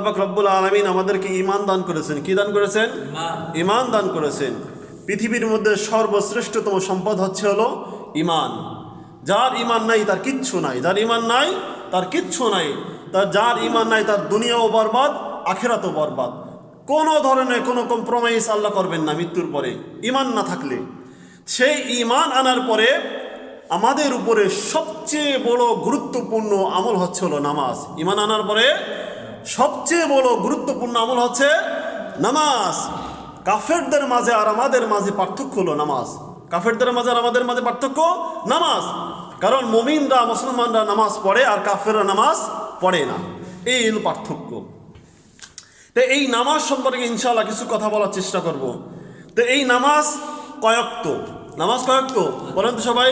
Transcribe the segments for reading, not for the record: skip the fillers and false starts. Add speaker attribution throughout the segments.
Speaker 1: পাক রব্বুল আলামিন আমাদেরকে ঈমান দান করেছেন। কি দান করেছেন? ঈমান দান করেছেন। পৃথিবীর মধ্যে সর্বশ্রেষ্ঠতম সম্পদ হলো ঈমান। যার ঈমান নাই তার কিচ্ছু নাই, যার ঈমান নাই তার কিচ্ছু নাই। যার ঈমান নাই তার দুনিয়াও বরবাদ, আখিরাতও বরবাদ। কোনো ধরনের কোনো কম্প্রোমাইজ আল্লাহ করবেন না মৃত্যুর পরে ঈমান না থাকলে। সেই ঈমান আনার পরে আমাদের উপরে সবচেয়ে বড় গুরুত্বপূর্ণ আমল হলো নামাজ। ঈমান আনার পরে সবচেয়ে বড় গুরুত্বপূর্ণ আমল হচ্ছে নামাজ। কাফেরদের মাঝে আর আমাদের মাঝে পার্থক্য হলো নামাজ। কাফেরদের মাঝে আর আমাদের মাঝে পার্থক্য নামাজ। কারণ মুমিনরা মুসলমানরা নামাজ পড়ে আর কাফেররা নামাজ পড়ে না, এই হলো পার্থক্য। তো এই নামাজ সম্পর্কে ইনশাআল্লাহ কিছু কথা বলার চেষ্টা করব। তো এই নামাজ কয়ক্ত? নামাজ কয়ক্ত বলেন তো সবাই?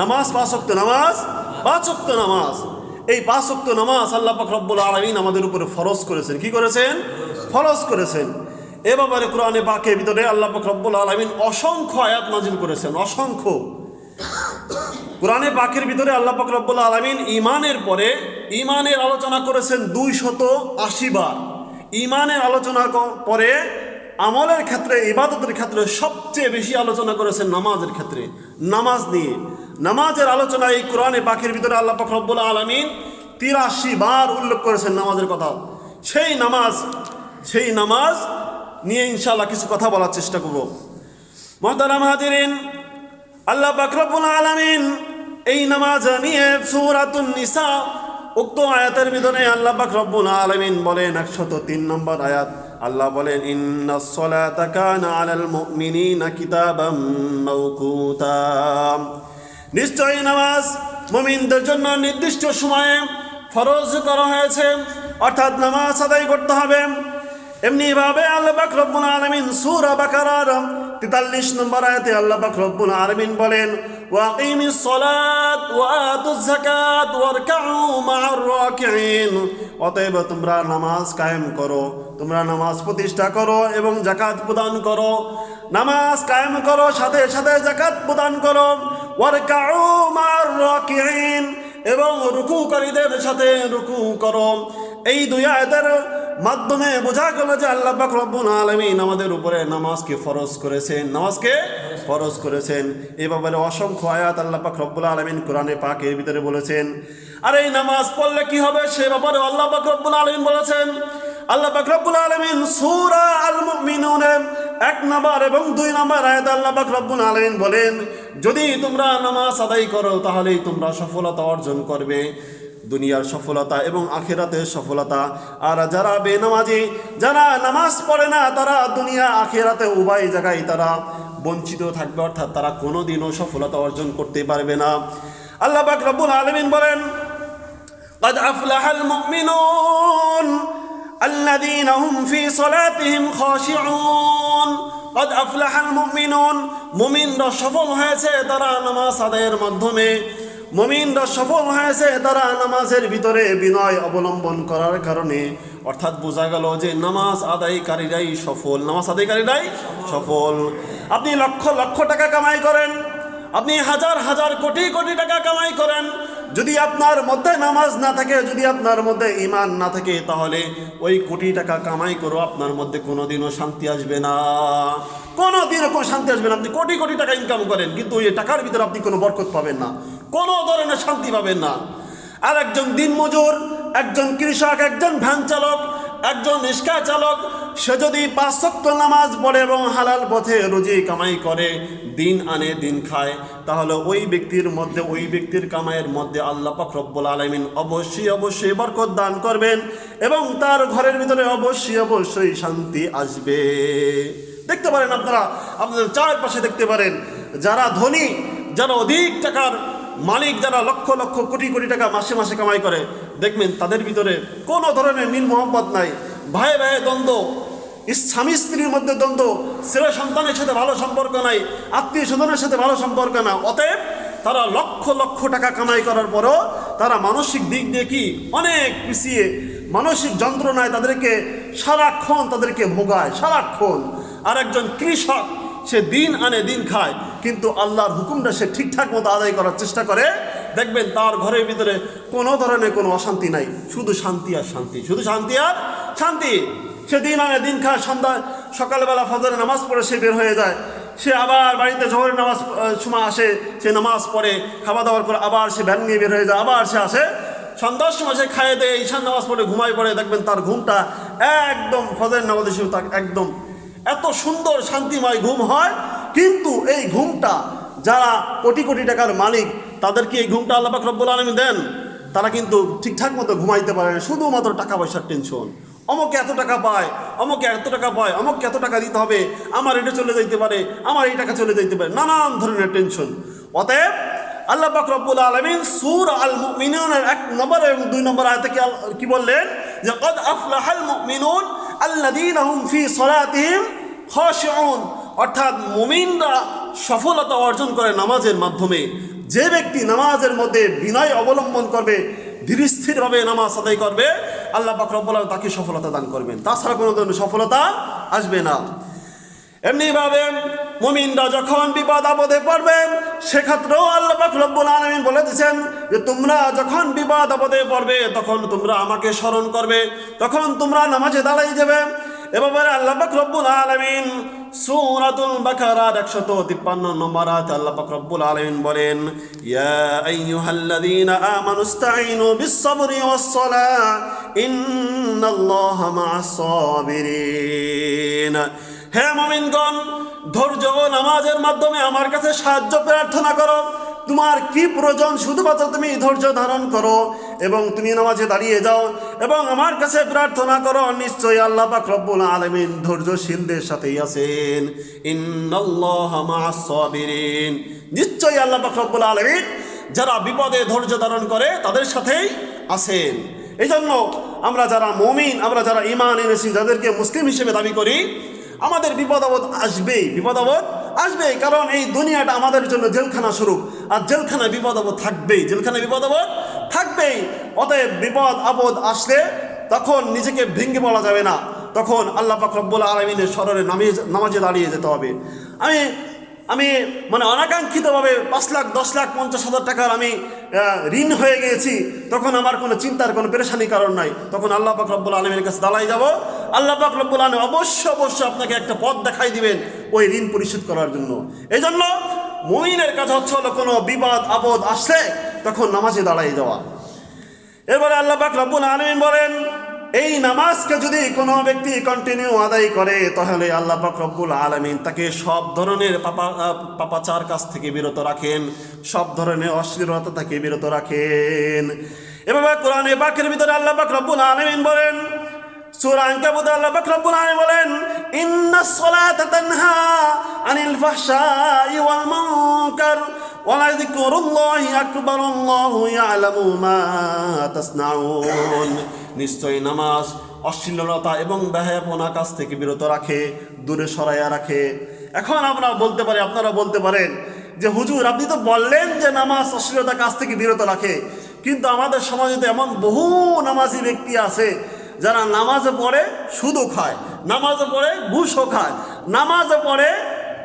Speaker 1: নামাজ 5 ওয়াক্ত। নামাজ 5 ওয়াক্ত নামাজ। এই 5 ওয়াক্ত নামাজ আল্লাহ পাক রব্বুল আলামিন আমাদের উপরে ফরজ করেছেন। কি করেছেন? ফরজ করেছেন। এ ব্যাপারে কোরআনে পাকের ভিতরে আল্লাহ পাক রব্বুল আলামিন অসংখ্য আয়াত নাজিল করেছেন। অসংখ্য কোরআনে পাকের ভিতরে আল্লাহ পাক রব্বুল আলামিন ঈমানের পরে ঈমানের আলোচনা করেছেন 280 বার। ঈমানের আলোচনার পরে আমলের ক্ষেত্রে, ইবাদতের ক্ষেত্রে সবচেয়ে বেশি আলোচনা করেছেন নামাজের ক্ষেত্রে। নামাজ নিয়ে নামাজের আলোচনা এই কোরআনে পাকের ভিতরে আল্লাহ পাক রব্বুল আলামিন 83 বার উল্লেখ করেছেন নামাজের কথা। সেই নামাজ নিয়ে ইনশাআল্লাহ কিছু কথা বলার চেষ্টা করব। মুহতারাম হাজিরিন, আল্লাহ পাক রব্বুল আলামিন এই নামাজ নিয়ে সূরাতুন নিসা উক্ত আয়াতের ভিতরে আল্লাহ পাক রব্বুল আলামিন বলেন 103 নম্বর আয়াত। আল্লাহ বলেন ইন্নাস সালাতা কানা আলাল মুমিনিনা কিতাবাম মাওকুতা। নিশ্চয়ই নামাজ মুমিনদের জন্য নির্দিষ্ট সময়ে ফরজ করা হয়েছে, অর্থাৎ নামাজ আদায় করতে হবে। এমনি ভাবে আল্লাহ পাক রব্বুল আলামিন সূরা বাকারার 43 নম্বর আয়াতে আল্লাহ পাক রব্বুল আলামিন বলেন ওয়াকিমিস সালাত ওয়া আতুজ যাকাত ওয়ারকাউ মা'আর রাকিঈন। অতএব তোমরা নামাজ কায়েম করো, তোমরা নামাজ প্রতিষ্ঠা করো এবং যাকাত প্রদান করো। নামাজ কায়েম করো, সাথে সাথে যাকাত প্রদান করো। ওয়ারকাউ মা'আর রাকিঈন, এবং রুকুকারীদের সাথে রুকু করো। এই দুই আয়াতের মাধ্যমে বোঝা গেল যে আল্লাহ পাক রব্বুল আলামিন আমাদের উপরে নামাজকে ফরজ করেছেন। নামাজকে ফরজ করেছেন। এই ব্যাপারে অসংখ্য আয়াত আল্লাহ পাক রব্বুল আলামিন কোরআনে পাকের ভিতরে বলেছেন। আর এই নামাজ পড়লে কি হবে সে ব্যাপারে আল্লাহ পাক রব্বুল আলামিন বলেছেন। আল্লাহ পাক রব্বুল আলামিন সূরা আল মুমিনুনের 1 নম্বর এবং 2 নম্বর আয়াত আল্লাহ পাক রব্বুল আলামিন বলেন যদি তোমরা নামাজ আদায় করো তাহলেই তোমরা সফলতা অর্জন করবে, দুনিয়ার সফলতা এবং আখিরাতের সফলতা। আর যারা বেনামাজি, যারা নামাজ পড়ে না, তারা দুনিয়া আখিরাতে উভয় জায়গায় তারা বঞ্চিত থাকবে, অর্থাৎ তারা কোনোদিনও সফলতা অর্জন করতে পারবে না। আল্লাহ পাক রব্বুল আলামিন বলেন قد أفلح المؤمنون الذين هم في صلاتهم خاشعون। قد أفلح المؤمنون, মুমিনরা সফল হয়েছে তারা নামাজ আদায়ের মাধ্যমে। মুমিনরা সফল হয়েছে তারা নামাজের ভিতরে বিনয় অবলম্বন করার কারণে। অর্থাৎ বোঝা গেল যে নামাজ আদায়কারীরাই সফল, নামাজ আদায়কারীরাই সফল। আপনি লক্ষ লক্ষ টাকা কামাই করেন, আপনি হাজার হাজার কোটি কোটি টাকা কামাই করেন, যদি আপনার মধ্যে নামাজ না থাকে, যদি আপনার মধ্যে ঈমান না থাকে, তাহলে ওই কোটি টাকা কামাই করো আপনার মধ্যে কোনোদিনও শান্তি আসবে না, কোনোদিনও কোনো শান্তি আসবে না। আপনি কোটি কোটি টাকা ইনকাম করেন, কিন্তু ওই টাকার ভিতরে আপনি কোনো বরকত পাবেন না, কোনো ধরনের শান্তি পাবেন না। আর একজন দিনমজুর, একজন কৃষক, একজন ভ্যান চালক, একজন রিক্সা চালক, সে যদি 5 ওয়াক্ত নামাজ পড়ে এবং হালাল পথে রুজি কামাই করে, দিন আনে দিন খায়, তাহলে ওই ব্যক্তির মধ্যে, ওই ব্যক্তির কামাইয়ের মধ্যে আল্লাহ পাক রব্বুল আলামিন অবশ্যই অবশ্যই বরকত দান করবেন এবং তার ঘরের ভিতরে অবশ্যই অবশ্যই শান্তি আসবে। দেখতে পারেন আপনারা, আপনাদের চারপাশে দেখতে পারেন যারা ধনী, যারা অধিক টাকার মালিক, যারা লক্ষ লক্ষ কোটি কোটি টাকা মাসে মাসে কামাই করে, দেখবেন তাদের ভিতরে কোনো ধরনের মিল মোহাম্মত নাই, ভাই ভাই দ্বন্দ্ব, স্বামী স্ত্রীর মধ্যে দ্বন্দ্ব, ছেলে সন্তানের সাথে ভালো সম্পর্ক নাই, আত্মীয় স্বজনের সাথে ভালো সম্পর্ক না। অতএব তারা লক্ষ লক্ষ টাকা কামাই করার পরও তারা মানসিক দিক দিয়ে কি অনেক পিছিয়ে, মানসিক যন্ত্রণায় তাদেরকে সারাক্ষণ তাদেরকে ভোগায় সারাক্ষণ। আর একজন কৃষক, সে দিন আনে দিন খায়, কিন্তু আল্লাহর হুকুমটা সে ঠিকঠাক মতো আদায় করার চেষ্টা করে, দেখবেন তার ঘরের ভিতরে কোনো ধরনের কোনো অশান্তি নাই, শুধু শান্তি আর শান্তি, শুধু শান্তি আর শান্তি। সে দিন আনে দিন খায়, সন্ধ্যা সকালবেলা ফজরের নামাজ পড়ে সে বের হয়ে যায়, সে আবার বাড়িতে জোহরের নামাজ সময় আসে, সে নামাজ পড়ে খাওয়া দাওয়ার করে আবার সে ভ্যান নিয়ে বের হয়ে যায়, আবার সে আসে সন্ধ্যার সময় সে খাইয়ে দেয়, ঈশান নামাজ পড়ে ঘুমাই পড়ে, দেখবেন তার ঘুমটা একদম ফজরের নামাজের সময় তার একদম এত সুন্দর শান্তিময় ঘুম হয়। কিন্তু এই ঘুমটা যারা কোটি কোটি টাকার মালিক তাদেরকে এই ঘুমটা আল্লাহ পাক রব্বুল আলামিন দেন, তারা কিন্তু ঠিকঠাক মতো ঘুমাইতে পারে না, শুধুমাত্র টাকা পয়সার টেনশন। অমুকে এত টাকা পায়, অমুকে এত টাকা পায়, অমুককে এত টাকা দিতে হবে, আমার এটা চলে যাইতে পারে, আমার এই টাকা চলে যাইতে পারে, নানান ধরনের টেনশন। অতএব আল্লাহ পাক রব্বুল আলামিন সূরা আল মুমিনুনের 1 নম্বর এবং 2 নম্বর আয়াতে কি বললেন যে কদ আফলাহাল মুমিনুন আল্লাযীনা হুম ফি সালাতিহিম খাশিউন, অর্থাৎ মুমিনরা সফলতা অর্জন করে নামাজের মাধ্যমে। যে ব্যক্তি নামাজের মধ্যে বিনয় অবলম্বন করবে, ধীর স্থিরভাবে নামাজ আদায় করবে, আল্লাহ পাক রব্বুল আলামিন তাকে সফলতা দান করবেন, তাছাড়া কোনো ধরনের সফলতা আসবে না। এমনিভাবে মুমিনরা যখন বিপদ আপদে পড়বে সেক্ষেত্রেও আল্লাহ পাক রব্বুল আলামিন বলে দিয়েছেন যে তোমরা যখন বিপদ আপদে পড়বে তখন তোমরা আমাকে স্মরণ করবে, তখন তোমরা নামাজে দাঁড়াই যাবে। এভাবে আল্লাহ পাক রব্বুল আলামিন সূরাতুল বাকারার 153 নম্বর আয়াতে আল্লাহ পাক রব্বুল আলামিন বলেন ইয়া আইয়ুহাল্লাযীনা আমানুস্তাঈনু বিস-সাবরি ওয়াস-সালাহ ইন্নাল্লাহা মা'আস-সাবিরিন। হে মুমিনগণ, ধৈর্য ও নামাজের মাধ্যমে আমার কাছে সাহায্য প্রার্থনা করো। তোমার কি প্রয়োজন শুধুমাত্র তুমি ধৈর্য ধারণ করো এবং তুমি নামাজে দাঁড়িয়ে যাও এবং আমার কাছে প্রার্থনা করো, নিশ্চয়ই আল্লাহ পাক রব্বুল আলামিন ধৈর্যশীলদের সাথেই আছেন। ইন্নাল্লাহা মা'আস-সাবিরিন, নিশ্চয়ই আল্লাহ পাক রব্বুল আলামিন যারা বিপদে ধৈর্য ধারণ করে তাদের সাথেই আছেন। এই জন্য আমরা যারা মুমিন, আমরা যারা ঈমান এনেছি, যাদেরকে মুসলিম হিসেবে দাবি করি, আমাদের বিপদ আপদ আসবেই, বিপদ আপদ আসবেই, কারণ এই দুনিয়াটা আমাদের জন্য জেলখানা স্বরূপ, আর জেলখানায় বিপদ আপদ থাকবেই, জেলখানায় বিপদ আপদ থাকবেই। অতএব বিপদ আপদ আসলে তখন নিজেকে ভেঙে পড়া যাবে না, তখন আল্লাহ পাক রব্বুল আলামিনের স্মরণে নামাজে দাঁড়িয়ে যেতে হবে। আমি মানে অনাকাঙ্ক্ষিতভাবে 5 লাখ 10 লাখ 50,000 টাকার আমি ঋণ হয়ে গিয়েছি, তখন আমার কোনো চিন্তার কোনো পেরেশানির কারণ নাই, তখন আল্লাহ পাক রব্বুল আলামিনের কাছে দাঁড়াই যাব। আল্লাহ পাক রব্বুল আলামিন অবশ্যই আপনাকে একটা পথ দেখাই দিবেন ওই ঋণ পরিশোধ করার জন্য। এই জন্য মুমিনের কাজ হচ্ছে হলো কোনো বিপদ আপদ আসলে তখন নামাজে দাঁড়াই যাওয়া। এবারে আল্লাহ পাক রব্বুল আলামিন বলেন এই নামাজকে যদি কোনো ব্যক্তি কন্টিনিউ আদায় করে তাহলে আল্লাহ পাক রব্বুল আলামিন তাকে সব ধরনের পাপাচার কাজ থেকে বিরত রাখেন, সব ধরনের অশ্লীলতা থেকে বিরত রাখেন। এভাবে কোরআনে পাকের ভিতরে আল্লাহ পাক রব্বুল আলামিন বলেন সূরা আনকাবুত আল্লাহ পাক রব্বুল আলামিন বলেন ইন্নাস সালাতা তানহা আনিল ফাহশাই ওয়াল মুনকার ওয়ালা যিকরুল্লাহি আকবার আল্লাহু ইয়ালামু মা তাসনাউন। নিশ্চয়ই নামাজ অশ্লীলতা এবং বেহায়াপনা কাজ থেকে বিরত রাখে, দূরে সরাইয়া রাখে। এখন আমরা বলতে পারি, আপনারা বলতে পারেন যে হুজুর আপনি তো বললেন যে নামাজ অশ্লীলতা কাজ থেকে বিরত রাখে, কিন্তু আমাদের সমাজে তো এমন বহু নামাজি ব্যক্তি আছে যারা নামাজে পড়ে শুধু খায়, নামাজে পড়ে ঘুষও খায়, নামাজে পড়ে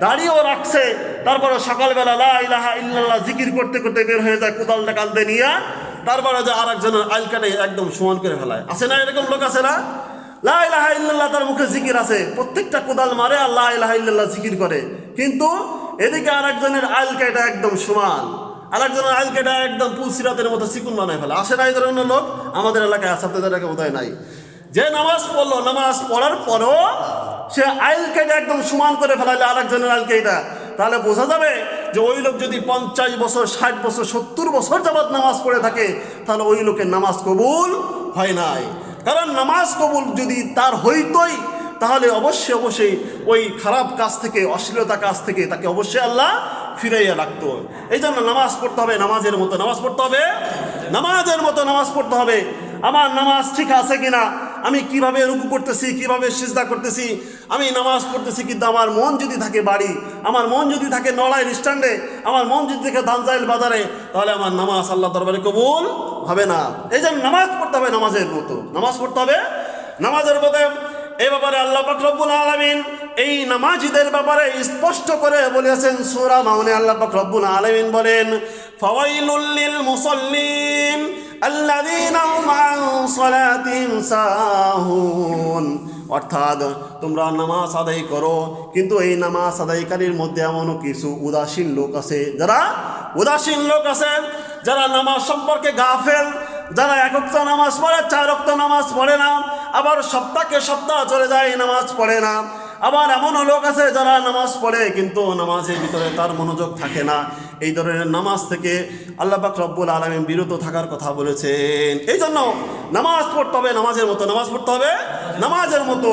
Speaker 1: দাড়িও রাখছে, তারপরে সকালবেলা লা ইলাহা ইল্লাল্লাহ জিকির করতে করতে বের হয়ে যায় কোদালটা কাঁধে নিয়ে, তারপরে যে আর একজনের আইল কাটে একদম সমান করে ফেলায়। আছে না এরকম লোক? আছে না? লা ইলাহা ইল্লাল্লাহ তার মুখে জিকির আছে, প্রত্যেকটা কোদাল মারে আর লা ইলাহা ইল্লাল্লাহ জিকির করে, কিন্তু এদিকে আর একজনের আইল কাটা একদম সমান, আর একজনের আইল কাটা একদম পুলসিরাতের মতো চিকুন বানায় ফেলে। আসে না এই ধরনের লোক? আমাদের এলাকায় আছে, আপনাদের এলাকায় বোধহয় নাই। যে নামাজ পড়লো, নামাজ পড়ার পরও সে আইল কেটে একদম সমান করে ফেলাইলে আরেকজনের আইল কেটা, তাহলে বোঝা যাবে যে ওই লোক যদি 50 বছর 60 বছর 70 বছর যাবৎ নামাজ পড়ে থাকে তাহলে ওই লোকের নামাজ কবুল হয় নাই। কারণ নামাজ কবুল যদি তার হইতই তাহলে অবশ্যই ওই খারাপ কাজ থেকে, অশ্লীলতা কাজ থেকে তাকে অবশ্যই আল্লাহ ফিরাইয়া রাখতো। এই জন্য নামাজ পড়তে হবে, নামাজের মতো নামাজ পড়তে হবে, নামাজের মতো নামাজ পড়তে হবে। আমার নামাজ ঠিক আছে কিনা, আমি কিভাবে রুকু করতেছি, কিভাবে সিজদা করতেছি, আমি নামাজ পড়তেছি, কিন্তু আমার মন যদি থাকে বাড়ি, আমার মন যদি থাকে নড়াইল স্ট্যান্ডে, আমার মন যদি থাকে ধানজাইল বাজারে, তাহলে আমার নামাজ আল্লাহ দরবারে কবুল হবে না। এই জন্য নামাজ পড়তে হবে নামাজের মতো, নামাজ পড়তে হবে নামাজের মতো। এই ব্যাপারে আল্লাহ পাক রব্বুল আলামিন এই নামাজীদের ব্যাপারে স্পষ্ট করে বলেছেন সূরা মাউনে। আল্লাহ পাক রব্বুল আলামিন বলেন ফাওয়াইলুল লিল মুসাল্লিন আল্লাযীনা হুম আন সালাতিহিম সাহুন। অর্থাৎ তোমরা নামাজ আদায় করো, কিন্তু এই নামাজ আদায়কারীর মধ্যে এমনও কিছু উদাসীন লোক আছে, যারা উদাসীন লোক আছে, যারা নামাজ সম্পর্কে গাফেল, যারা এক ওয়াক্ত নামাজ পড়ে, 4 ওয়াক্ত নামাজ পড়ে না, আবার সপ্তাহে সপ্তাহ চলে যায় নামাজ পড়ে না। আবার এমনও লোক আছে যারা নামাজ পড়ে কিন্তু নামাজের ভিতরে তার মনোযোগ থাকে না। এই ধরনের নামাজ থেকে আল্লাহ পাক রব্বুল আলামিন বিরত থাকার কথা বলেছেন। এই জন্য নামাজ পড়তে হবে নামাজের মতো, নামাজ পড়তে হবে নামাজের মতো।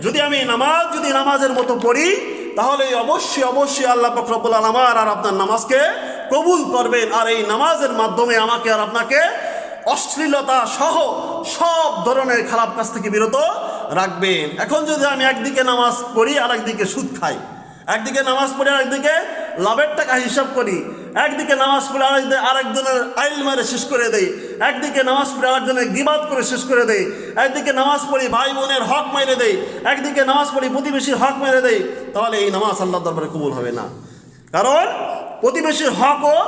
Speaker 1: যদি আমি নামাজের মতো পড়ি, তাহলে অবশ্যই আল্লাহ পাক রব্বুল আলামিন আর আপনার নামাজকে কবুল করবেন। আর এই নামাজের মাধ্যমে আমাকে আর আপনাকে অশ্লীলতা সহ সব ধরনের খারাপ কাজ থেকে বিরত রাখবেন। এখন যদি আমি একদিকে নামাজ পড়ি আর একদিকে সুদ খাই, একদিকে নামাজ পড়ি আর একদিকে লাভের টাকা হিসাব করি, একদিকে নামাজ পড়ে আরেকজনের আইল মেরে শেষ করে দেই, একদিকে নামাজ পড়ে আরেকজনের গিবাদ করে শেষ করে দেই, একদিকে নামাজ পড়ি ভাই বোনের হক মেরে দেই, একদিকে নামাজ পড়ি প্রতিবেশীর হক মেরে দেই, তাহলে এই নামাজ আল্লাহর দরবারে কবুল হবে না। কারণ প্রতিবেশীর হকও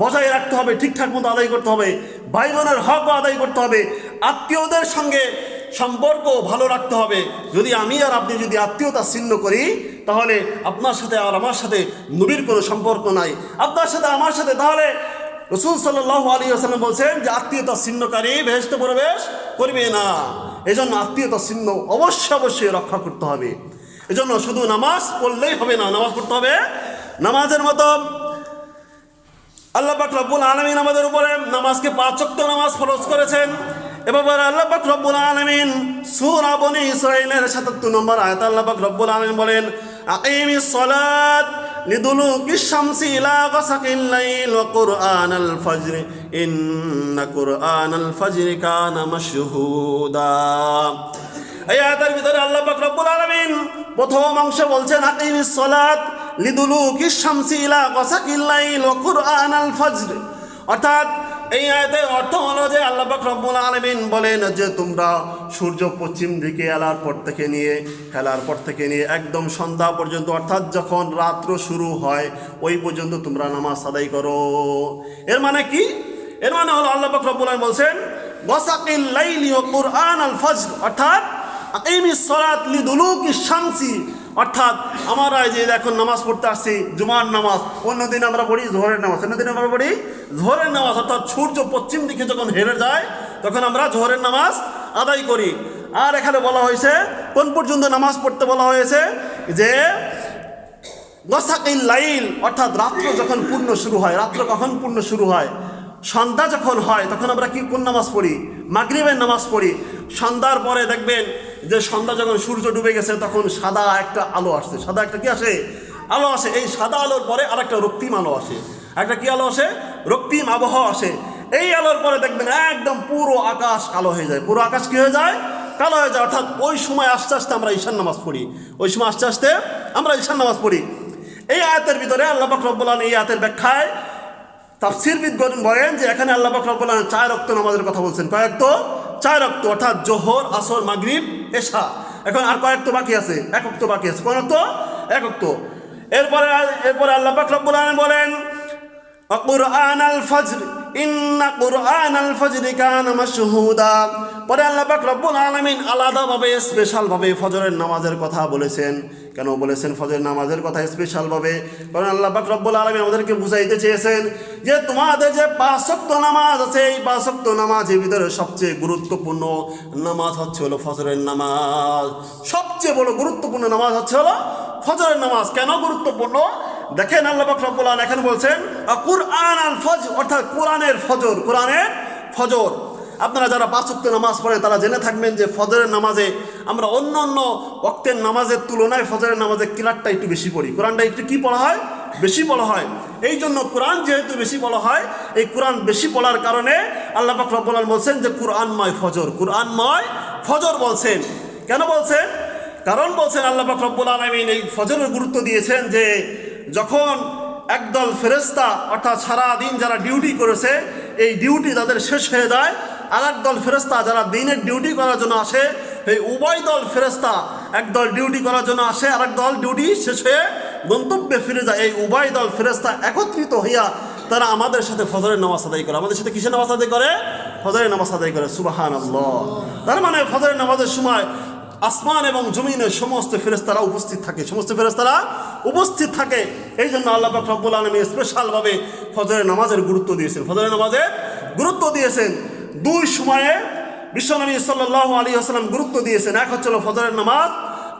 Speaker 1: বজায় রাখতে হবে, ঠিকঠাক মতো আদায় করতে হবে, ভাই বোনের হকও আদায় করতে হবে, আত্মীয়দের সঙ্গে সম্পর্ক ভালো রাখতে হবে। যদি আমি আর আপনি যদি আত্মীয়তা ছিন্ন করি, তাহলে আপনার সাথে আর আমার সাথে নবীর কোনো সম্পর্ক নাই, আপনার সাথে আমার সাথে। তাহলে রাসূল সাল্লাল্লাহু আলাইহি ওয়াসাল্লাম বলছেন যে আত্মীয়তা ছিন্নকারী বেহেশতে প্রবেশ করবে না। এজন্য আত্মীয়তা ছিন্ন অবশ্যই রক্ষা করতে হবে। এজন্য শুধু নামাজ পড়লেই হবে না, নামাজ পড়তে হবে নামাজের মতো। আল্লাহ পাক রব্বুল আলামিন আমাদের উপরে নামাজকে 5 ওয়াক্ত নামাজ ফরজ করেছেন। এবার আল্লাহ পাক রব্বুল আলামিন সূরা বনী ইসরাঈলের ৭৭ নম্বর আয়াতে আল্লাহ পাক রব্বুল আলামিন বলেন, আকিমিস সালাত লিদুলুকিশ শামসি ইলা গাসাকিল লাইল ওয়া কুরআনাল ফাজর ইন্না কুরআনাল ফাজরি কানা মাশহুদা। এই আয়াতের ভিতরে আল্লাহ পাক রব্বুল আলামিন প্রথম অংশে বলছেন আকিমিস সালাত লিদুলুকিশ শামসি ইলা গাসাকিল লাইল ওয়া কুরআনাল ফাজর। অর্থাৎ এই আয়াতের অর্থ হলো যে আল্লাহ পাক রব্বুল আলামিন বলেন যে তোমরা সূর্য পশ্চিম দিকে হেলার পর থেকে নিয়ে একদম সন্ধ্যা পর্যন্ত, অর্থাৎ যখন রাত্র শুরু হয় ওই পর্যন্ত তোমরা নামাজ আদায় করো। এর মানে কি? এর মানে হলো আল্লাহ পাক রব্বুল আলামিন বলছেন ওয়াসাকিল লাইলি ওয়া কুরআনাল ফাজর, অর্থাৎ আকিমিস সালাত লিদুলুকিশ শামসি। অর্থাৎ আমরা যে এখন নামাজ পড়তে আসছি জুমার নামাজ, অন্যদিন আমরা পড়ি জোহরের নামাজ, অন্যদিন আমরা পড়ি জোহরের নামাজ। অর্থাৎ সূর্য পশ্চিম দিকে যখন হেরে যায় তখন আমরা জোহরের নামাজ আদায় করি। আর এখানে বলা হয়েছে কোন পর্যন্ত নামাজ পড়তে বলা হয়েছে যে গাসাকিল লাইল, অর্থাৎ রাত্র যখন পূর্ণ শুরু হয়। রাত্র কখন পূর্ণ শুরু হয়? সন্ধ্যা যখন হয় তখন আমরা কোন নামাজ পড়ি? মাগরিবের নামাজ পড়ি। সন্ধ্যার পরে দেখবেন যে সন্ধ্যা যখন সূর্য ডুবে গেছে তখন সাদা একটা আলো আসছে, সাদা একটা কি আসে? আলো আসে। এই সাদা আলোর পরে আর একটা রক্তিম আলো আসে, একটা কি আলো আসে? রক্তিম আবহাওয়া আসে। এই আলোর পরে দেখবেন একদম পুরো আকাশ কালো হয়ে যায়। পুরো আকাশ কি হয়ে যায়? কালো হয়ে যায়। অর্থাৎ ওই সময় আস্তে আস্তে আমরা ঈশান নামাজ পড়ি, ওই সময় আস্তে আস্তে আমরা ঈশান নামাজ পড়ি। এই আয়াতের ভিতরে আল্লাহ পাক রব্বুল আলামিন এই আয়াতের ব্যাখ্যায় তাফসীরবিদগণ বলেন যে এখানে আল্লাহ পাক রব্বুল আলামিন 4 ওয়াক্ত নামাজের কথা বলছেন। কয় ওয়াক্ত? 4 ওয়াক্ত, অর্থাৎ জোহর, আসর, মাগরিব, এশা। এখন আর কয় ওয়াক্ত বাকি আছে? 1 ওয়াক্ত বাকি আছে। কোন ওয়াক্ত? 1 ওয়াক্ত। এরপরে আল্লাহ পাক রব্বুল আলামিন বলেন কুরআনাল ফাজর ইন্না কুরআনাল ফাজরি কানা মাশহুদা। পরে আল্লাহ পাক রব্বুল আলামিন আলাদাভাবে স্পেশালভাবে ফজরের নামাজের কথা বলেছেন। কেন বলেছেন ফজরের নামাজের কথা স্পেশালভাবে? কারণ আল্লাহ পাক রব্বুল আলামিন আমাদেরকে বুঝাইতে চেয়েছেন যে তোমাদের যে 5 ওয়াক্ত নামাজ আছে, এই 5 ওয়াক্ত নামাজের ভিতরে সবচেয়ে গুরুত্বপূর্ণ নামাজ হচ্ছে হলো ফজরের নামাজ। সবচেয়ে বড় গুরুত্বপূর্ণ নামাজ হচ্ছে হলো ফজরের নামাজ। কেন গুরুত্বপূর্ণ? দেখেন আল্লাহ পাক রব্বুল আলামিন এখানে বলছেন কুরআনাল ফজর, অর্থাৎ কোরআনের ফজর। কোরআনের ফজর। আপনারা যারা 5 ওয়াক্ত নামাজ পড়েন তারা জেনে থাকবেন যে ফজরের নামাজে আমরা অন্য ওয়াক্তের নামাজের তুলনায় ফজরের নামাজে কিরাতটা একটু বেশি পড়ি। কোরআনটা একটু কি পড়া হয়? বেশি পড়া হয়। এই জন্য কোরআন যেহেতু বেশি পড়া হয়, এই কোরআন বেশি পড়ার কারণে আল্লাহ পাক রব্বুল আলামিন বলছেন যে কুরআনময় ফজর, কুরআনময় ফজর বলছেন। কেন বলছেন? কারণ বলছেন আল্লাহ পাক রব্বুল আলামিন এই ফজরের গুরুত্ব দিয়েছেন যে যখন একদল ফেরেশতা, অর্থাৎ সারাদিন যারা ডিউটি করেছে এই ডিউটি তাদের শেষ হয়ে যায়, আর একদল ফেরেশতা যারা দিনের ডিউটি করার জন্য আসে, এই উভয় দল ফেরেশতা, একদল ডিউটি করার জন্য আসে আর একদল ডিউটি শেষ হয়ে গন্তব্যে ফিরে যায়। এই উভয় দল ফেরেশতা একত্রিত হইয়া তারা আমাদের সাথে ফজরের নামাজ আদায় করে। আমাদের সাথে কিসের নামাজ আদায় করে? ফজরের নামাজ আদায় করে। সুবহানাল্লাহ। তার মানে ফজরের নামাজের সময় আসমান এবং জমিনের সমস্ত ফেরেশতারা উপস্থিত থাকে, সমস্ত ফেরেশতারা উপস্থিত থাকে। এই জন্য আল্লাহ পাক রব্বুল আলামিন স্পেশালভাবে ফজরের নামাজের গুরুত্ব দিয়েছেন, ফজরের নামাজের গুরুত্ব দিয়েছেন। দুই সময়ে বিশ্বনবী সাল্লাল্লাহু আলাইহি ওয়াসাল্লাম গুরুত্ব দিয়েছেন। এক হচ্ছে হলো ফজরের নামাজ,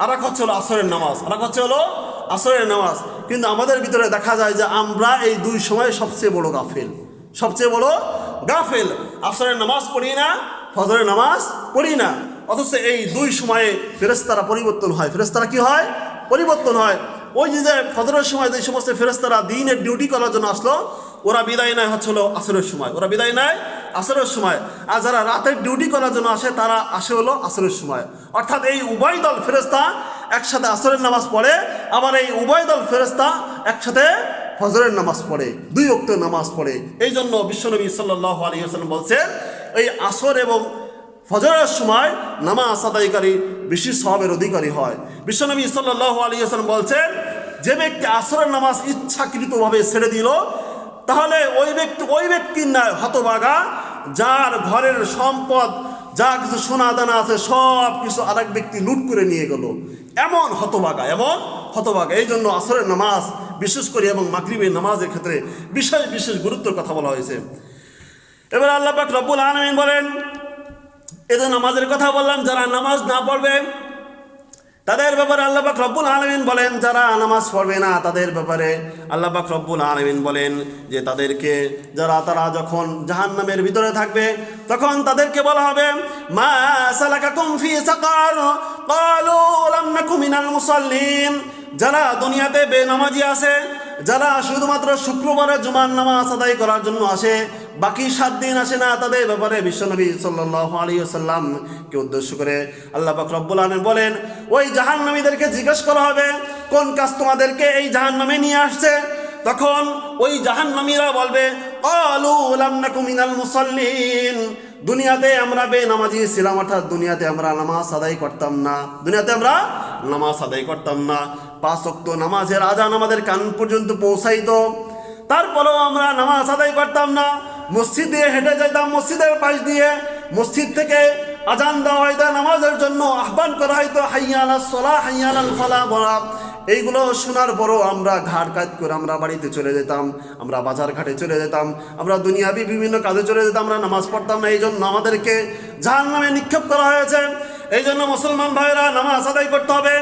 Speaker 1: আর এক হচ্ছে হলো আসরের নামাজ, আর এক হচ্ছে হলো আসরের নামাজ। কিন্তু আমাদের ভিতরে দেখা যায় যে আমরা এই দুই সময়ে সবচেয়ে বড় গাফেল, সবচেয়ে বড় গাফেল। আসরের নামাজ পড়ি না, ফজরের নামাজ পড়ি না, অথচ এই দুই সময়ে ফেরেশতারা পরিবর্তন হয়। ফেরেশতারা কি হয়? পরিবর্তন হয়। ওই যে ফজরের সময় যে সমস্ত ফেরেশতারা দিনের ডিউটি করার জন্য আসলো, ওরা বিদায় নেয় হচ্ছে হলো আসরের সময়, ওরা বিদায় নেয় আসরের সময়। আর যারা রাতের ডিউটি করার জন্য আসে তারা আসে হলো আসরের সময়। অর্থাৎ এই উভয় দল ফেরেশতা একসাথে আসরের নামাজ পড়ে, আবার এই উভয় দল ফেরেশতা একসাথে ফজরের নামাজ পড়ে, দুই ওয়াক্তের নামাজ পড়ে। এই জন্য বিশ্বনবী সাল্লাল্লাহু আলাইহি ওয়াসাল্লাম বলছেন এই আসর এবং ফজরের সময় নামাজ আদায়কারী বেশি সওয়াবের অধিকারী হয়। বিশ্বনবী সাল্লাল্লাহু আলাইহি ওয়াসাল্লাম বলছেন যে ব্যক্তি আসরের নামাজ ইচ্ছাকৃতভাবে ছেড়ে দিল, তাহলে ওই ব্যক্তির ন্যায় হতভাগা, যার ঘরের সম্পদ যা কিছু সোনা দানা আছে সব কিছু আরেক ব্যক্তি লুট করে নিয়ে গেল, এমন হতভাগা, এমন হতভাগা। এই জন্য আসরের নামাজ বিশেষ করে এবং মাগরিবের নামাজের ক্ষেত্রে বিশেষ বিশেষ গুরুত্বের কথা বলা হয়েছে। এবার আল্লাহ পাক রব্বুল আলামিন বলেন, এই যে নামাজের কথা বললাম, যারা নামাজ না পড়বে তাদের ব্যাপারে আল্লাহ পাক রব্বুল আলামিন বলেন, যারা নামাজ পড়বে না তাদের ব্যাপারে আল্লাহ পাক রব্বুল আলামিন বলেন যে তাদেরকে তারা যখন জাহান্নামের ভিতরে থাকবে তখন তাদেরকে বলা হবে, মা সালাকাকুম ফি সাকার ক্বালু লাম নাকু মিনাল মুসাল্লিন। যারা দুনিয়াতে বেনামাজি আছে, যারা শুধুমাত্র শুক্রবারে জুমার নামাজ আদায় করার জন্য আসে, বাকি 7 দিন আসে না, তাদের ব্যাপারে বিশ্বনবী সাল্লাল্লাহু আলাইহি ওয়াসাল্লামকে উদ্দেশ্য করে আল্লাহ পাক রব্বুল আলামিন বলেন, ওই জাহান্নামীদেরকে জিজ্ঞেস করা হবে কোন কাজ তোমাদেরকে এই জাহান্নামে নিয়ে আসছে। তখন ওই জাহান্নামীরা বলবে, ক্বালু লাম নাকু মিনাল মুসাল্লিন। দুনিয়াতে আমরা বেনামাজি ছিলাম, অর্থাৎ দুনিয়াতে আমরা নামাজ আদায় করতাম না, দুনিয়াতে আমরা নামাজ আদায় করতাম না। 5 ওয়াক্ত নামাজের আজান আমাদের কান পর্যন্ত পৌঁছাইতো, তারপরেও আমরা নামাজ আদায় করতাম না। মসজিদে হেঁটে যেতাম, মসজিদের পাশ দিয়ে, মসজিদ থেকে আজান দেওয়া হয়তো, নামাজের জন্য আহ্বান করা হয়তো, হাইয়া আলাস সালাহ হাইয়া আলাল ফালাহ বলা। এইগুলো শোনার পরও আমরা ঘাট কাজ করে আমরা বাড়িতে চলে যেতাম, আমরা বাজার ঘাটে চলে যেতাম, আমরা দুনিয়াবি বিভিন্ন কাজে চলে যেতাম, আমরা নামাজ পড়তাম না। এই জন্য আমাদেরকে জাহান্নামে নিক্ষেপ করা হয়েছে। এই জন্য মুসলমান ভাইরা নামাজ আদায় করতে হবে।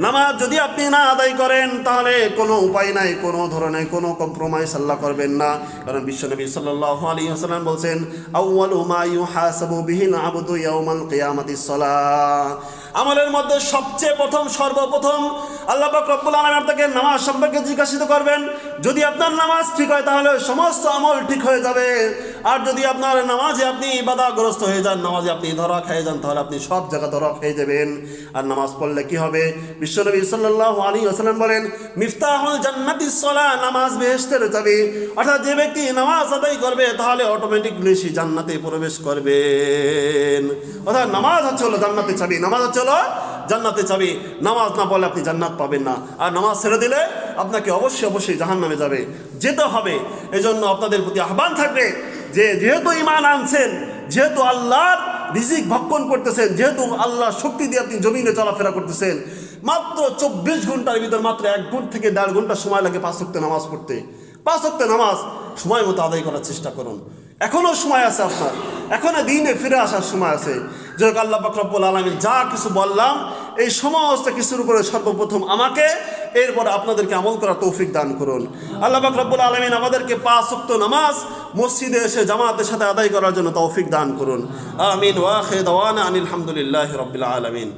Speaker 1: নামাজ যদি আপনি না আদায় করেন তাহলে কোনো উপায় নাই, কোনো ধরনের কোনো কম্প্রোমাইজ আল্লাহ করবেন না। কারণ বিশ্বনবী সাল্লাল্লাহু আলাইহি ওয়াসাল্লাম বলছেন, আউয়ালু মা ইউহাসাবু বিহিল আবদু ইয়াউমাল কিয়ামাতিস সালাহ। আমলের মধ্যে সবচেয়ে সর্বপ্রথম আল্লাহ পাক রব্বুল আলামিন আপনাকে নামাজ সম্পর্কে জিজ্ঞাসিত করবেন। যদি আপনার নামাজ ঠিক হয় তাহলে সমস্ত আমল ঠিক হয়ে যাবে, আর যদি আপনার নামাজে আপনি বাধাগ্রস্ত হয়ে যান, নামাজে আপনি ধরা খেয়ে যান, তাহলে আপনি সব জায়গা ধরা খেয়ে যাবেন। আর নামাজ পড়লে কি হবে? বিশ্বনবী সাল্লাল্লাহু আলাইহি ওয়াসাল্লাম বলেন, মিফতাহুল জান্নাতিস সালাহ, নামাজ বেহেশতের চাবি। অর্থাৎ যে ব্যক্তি নামাজ আদায় করবে তাহলে অটোমেটিকলি সে জান্নাতে প্রবেশ করবেন। অর্থাৎ নামাজ হচ্ছে হলো জান্নাতের চাবি, নামাজ হচ্ছে হলো জান্নাতের চাবি। নামাজ না পড়লে আপনি জান্নাত পাবেন না, আর নামাজ ছেড়ে দিলে আপনাকে অবশ্যই জাহান্নামে যেতে হবে। এই জন্য আপনাদের প্রতি আহ্বান থাকবে যে যেহেতু ঈমান আনছেন, যেহেতু আল্লাহর রিজিক ভক্ষণ করতেছেন, যেহেতু আল্লাহর শক্তি দিয়ে আপনি জমিনে চলাফেরা করতেছেন, মাত্র 24 ঘন্টার ভিতর মাত্র 1 ঘন্টা থেকে 1.5 ঘন্টা সময় লাগে 5 ওয়াক্ত নামাজ পড়তে। 5 ওয়াক্ত নামাজ সময় মতো আদায় করার চেষ্টা করুন। এখনো সময় আছে আপনার, এখনো দিনে ফিরে আসার সময় আছে। যে আল্লাহ পাক রব্বুল আলামিন যা কিছু বললাম এই সমস্ত কিছুর উপরে সর্বপ্রথম আমাকে, এরপর আপনাদেরকে আমল করার তৌফিক দান করুন। আল্লাহ পাক রব্বুল আলামিন আমাদেরকে 5 ওয়াক্ত নামাজ মসজিদে এসে জামাতের সাথে আদায় করার জন্য তৌফিক দান করুন। আমিন। ওয়া আখিরু দাওয়ানা আনিল হামদুলিল্লাহি রাব্বিল আলামিন।